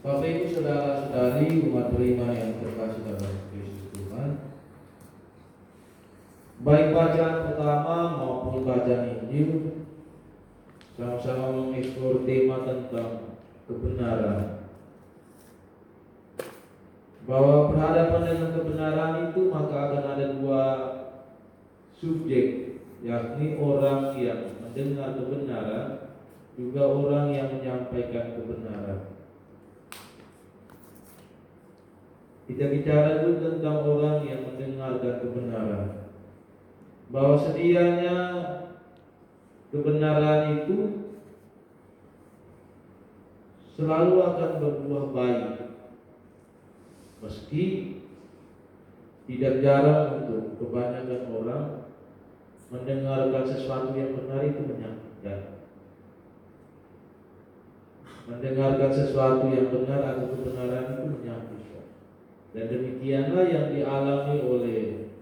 Bapak Ibu saudara-saudari umat beriman yang terkasih dalam Kristus Tuhan, baik bacaan pertama maupun bacaan Injil sama-sama mengeksplor tema tentang kebenaran. Bahwa berhadapan dengan kebenaran itu maka akan ada dua subjek, yakni orang yang mendengar kebenaran, juga orang yang menyampaikan kebenaran. Kita bicara dulu tentang orang yang mendengarkan kebenaran. Bahwa sedianya kebenaran itu selalu akan berbuah baik, meski tidak jarang untuk kebanyakan orang mendengarkan sesuatu yang benar itu menyakitkan. Mendengarkan sesuatu yang benar atau kebenaran itu menyakitkan. Dan demikianlah yang dialami oleh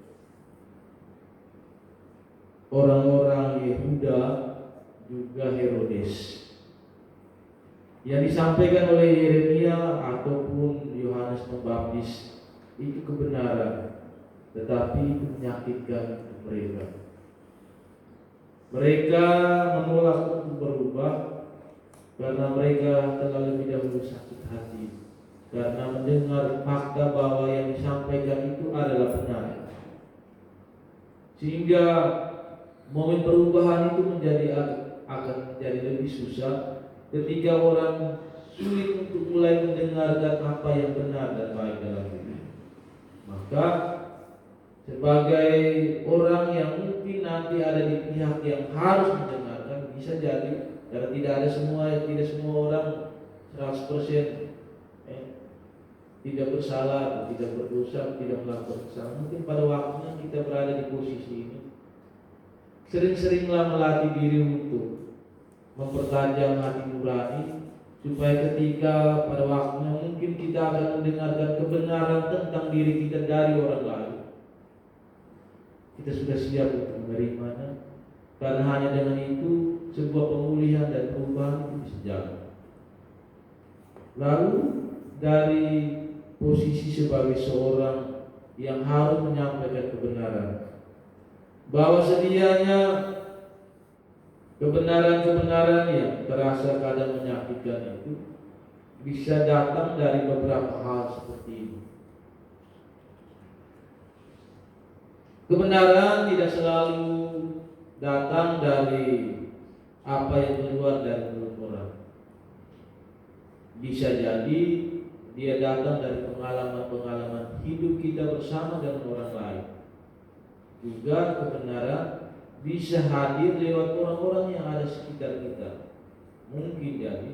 orang-orang Yehuda juga Herodes. Yang disampaikan oleh Yeremia ataupun Yohanes Pembaptis itu kebenaran, tetapi itu menyakitkan mereka. Mereka menolak untuk berubah karena mereka terlalu dahulu sakit hati, karena mendengar fakta bahwa yang disampaikan itu adalah benar. Sehingga momen perubahan itu akan menjadi lebih susah ketika orang sulit untuk mulai mendengarkan apa yang benar dan baik dalam hidup. Maka sebagai orang yang mungkin nanti ada di pihak yang harus mendengarkan, bisa jadi karena tidak semua orang 100% tidak bersalah, tidak berdosa, tidak melakukan kesalahan. Mungkin pada waktunya kita berada di posisi ini, sering-seringlah melatih diri untuk mempertajam hati nurani, supaya ketika pada waktunya mungkin kita akan mendengarkan kebenaran tentang diri kita dari orang lain, kita sudah siap untuk menerimanya. Karena hanya dengan itu sebuah pemulihan dan perubahan itu bisa jalan. Lalu dari posisi sebagai seorang yang harus menyampaikan kebenaran, bahwa sedianya kebenaran-kebenaran yang terasa kadang menyakitkan itu bisa datang dari beberapa hal seperti ini. Kebenaran tidak selalu datang dari apa yang keluar dari mulut orang. Bisa jadi dia datang dari pengalaman-pengalaman hidup kita bersama dengan orang lain. Juga kebenaran bisa hadir lewat orang-orang yang ada sekitar kita. Mungkin jadi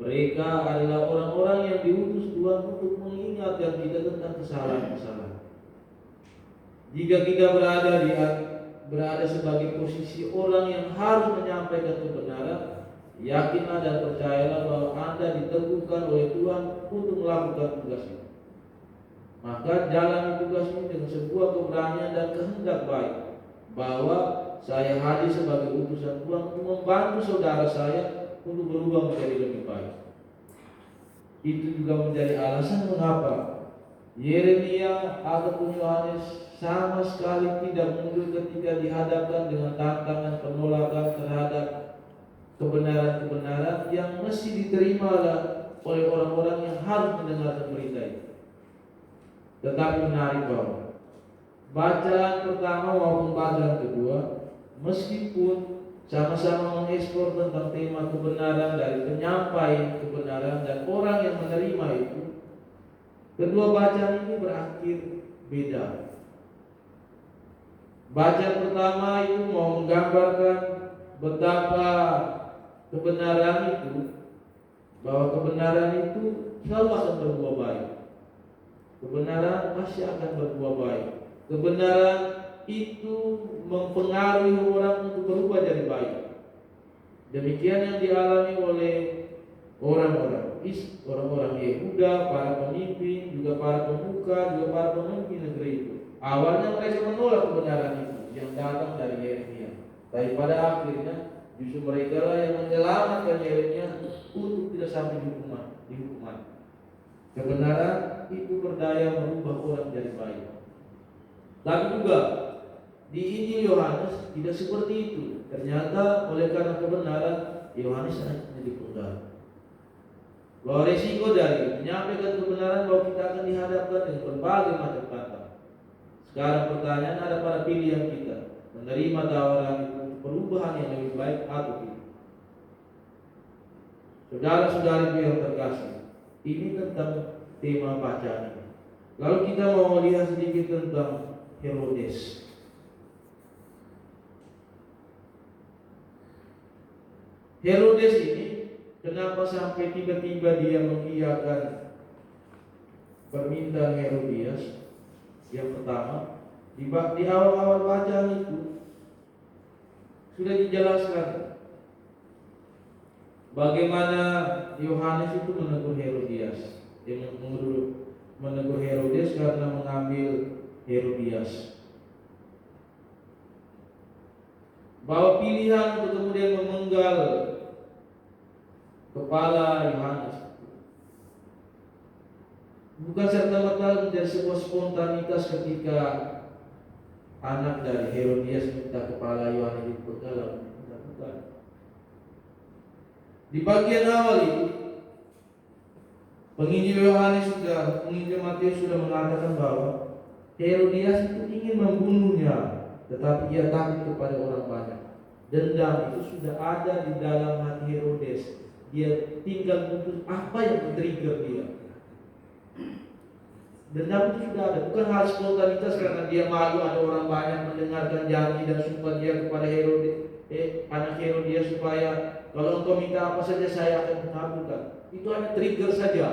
mereka adalah orang-orang yang diutus Tuhan untuk mengingatkan kita tentang kesalahan-kesalahan. Jika kita berada sebagai posisi orang yang harus menyampaikan kebenaran, yakinlah dan percayalah bahwa Anda diteguhkan oleh Tuhan untuk melakukan tugas itu. Maka jalani tugas ini dengan sebuah keberanian dan kehendak baik, bahwa saya hadir sebagai utusan Tuhan untuk membantu saudara saya untuk berubah menjadi lebih baik. Itu juga menjadi alasan mengapa Yeremia ataupun Yohanes sama sekali tidak mundur ketika dihadapkan dengan tantangan penolakan terhadap kebenaran-kebenaran yang mesti diterima oleh orang-orang yang harus mendengarkan berita itu. Tetapi menarik bahwa bacaan pertama maupun bacaan kedua, meskipun sama-sama mengeksplor tentang tema kebenaran dari penyampai kebenaran dan orang yang menerima itu, kedua bacaan ini berakhir beda. Bacaan pertama itu mau menggambarkan betapa kebenaran itu, bahwa kebenaran itu selalu akan berbuah baik. Kebenaran pasti akan berbuah baik. Kebenaran itu mempengaruhi orang untuk berubah jadi baik. Demikian yang dialami oleh orang-orang Yehuda, para pemimpin, juga para pemuka, juga para pemimpin negeri itu. Awalnya mereka menolak kebenaran itu yang datang dari Yeremia, tapi pada akhirnya justru mereka lah yang menyelamatkan Yeremia untuk tidak sampai dihukuman. Kebenaran itu berdaya merubah orang jadi baik. Tapi juga di Injil Yohanes tidak seperti itu. Ternyata oleh karena kebenaran Yohanes hanya dipenggal. Bahwa resiko dari menyampaikan kebenaran bahwa kita akan dihadapkan dengan berbagai macam tantangan. Sekarang pertanyaan, ada pada pilihan kita menerima tawaran itu perubahan yang lebih baik atau tidak. Saudara-saudari yang terkasih, ini tentang tema bacaan ini. Lalu kita mau melihat sedikit tentang Herodes. Herodes ini kenapa sampai tiba-tiba dia mengiyakan permintaan Herodias? Yang pertama, di awal-awal bacaan itu sudah dijelaskan bagaimana Yohanes itu menegur Herodias. Dia menegur Herodes karena mengambil Herodias. Bahwa pilihan untuk kemudian memenggal kepala Yohanes bukan serta-merta menjadi sebuah spontanitas ketika anak dari Herodias minta kepala Yohanes dipenggal. Bukan. Di bagian awal itu penginjil Matius sudah mengatakan bahwa Herodias itu ingin membunuhnya, tetapi ia takut kepada orang banyak. Dendam itu sudah ada di dalam hati Herodes. Dia tinggal butuh apa yang men-trigger dia. Dendam itu sudah ada, bukan hal spontanitas karena dia malu ada orang banyak mendengarkan janji dan sumpah dia kepada anak Herodias supaya kalau engkau minta apa saja saya akan mengabulkan. Itu hanya trigger saja.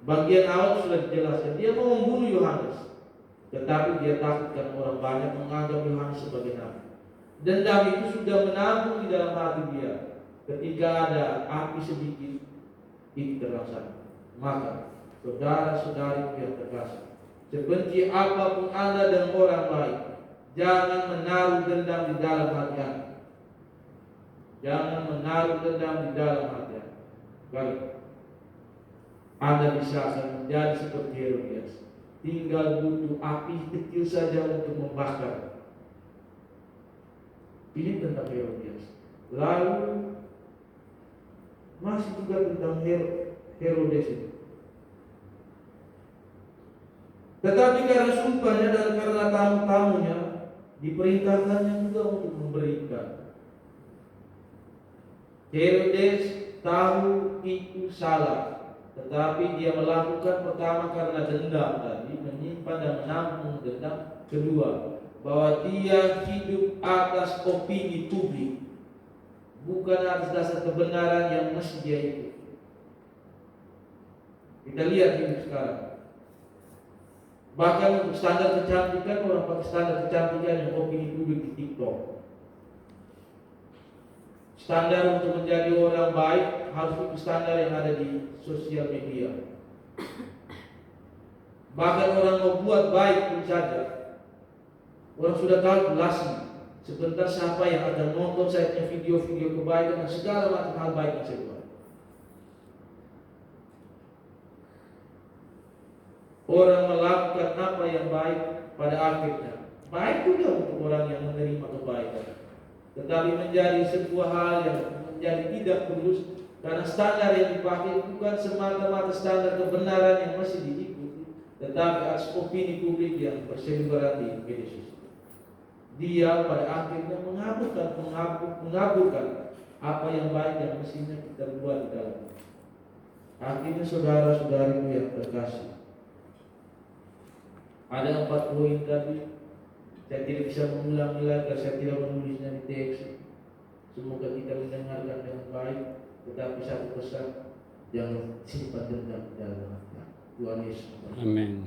Bagian awal sudah dijelaskan, dia mau membunuh Yohanes, tetapi dia takut karena orang banyak menganggap Yohanes sebagai nabi. Dendam itu sudah menabung di dalam hati dia. Ketika ada api sedikit, itu terasa. Maka saudara-saudari yang terkasih, sebenci apapun Anda dan orang lain, jangan menaruh dendam di dalam hati Anda. Jangan menaruh dendam di dalam hati Anda. Baik, Anda bisa akan menjadi seperti Herodias. Tinggal butuh api kecil saja untuk membakar. Ini tentang Herodias. Lalu masih juga tentang Herodes itu. Tetapi karena sumpahnya dan karena tamu-tamunya, diperintahkannya juga untuk memberikan. Herodes tahu itu salah, tetapi dia melakukan pertama karena dendam tadi, menyimpan dan menampung dendam. Kedua, bahwa dia hidup atas opini publik, bukan atas dasar kebenaran yang mesti dia ikuti. Kita lihat ini sekarang. Bahkan untuk standar kecantikan, orang pakai standar kecantikan yang opini publik di TikTok. Standar untuk menjadi orang baik harus ikut standar yang ada di sosial media. Bahkan orang mau buat baik pun saja, orang sudah kalkulasi sebentar siapa yang akan nonton saya punya video-video kebaikan dan segala macam hal baik yang saya buat. Orang melakukan apa yang baik pada akhirnya baik juga untuk orang yang menerima kebaikan, tetapi menjadi sebuah hal yang menjadi tidak tulus karena standar yang dipakai bukan semata-mata standar kebenaran yang mesti diikuti, tetapi atas opini publik yang berseliweran di media sosial. Dia pada akhirnya mengaburkan apa yang baik yang mestinya kita buat di dalam. Akhirnya saudara-saudariku yang terkasih, ada 4 poin tadi. Saya tidak bisa mengulangi lagi, saya tidak menulisnya di teks. Semoga kita mendengarkan dengan baik. Tetapi satu pesan, jangan simpan dendam di dalam hati. Tuhan Yesus. Amin.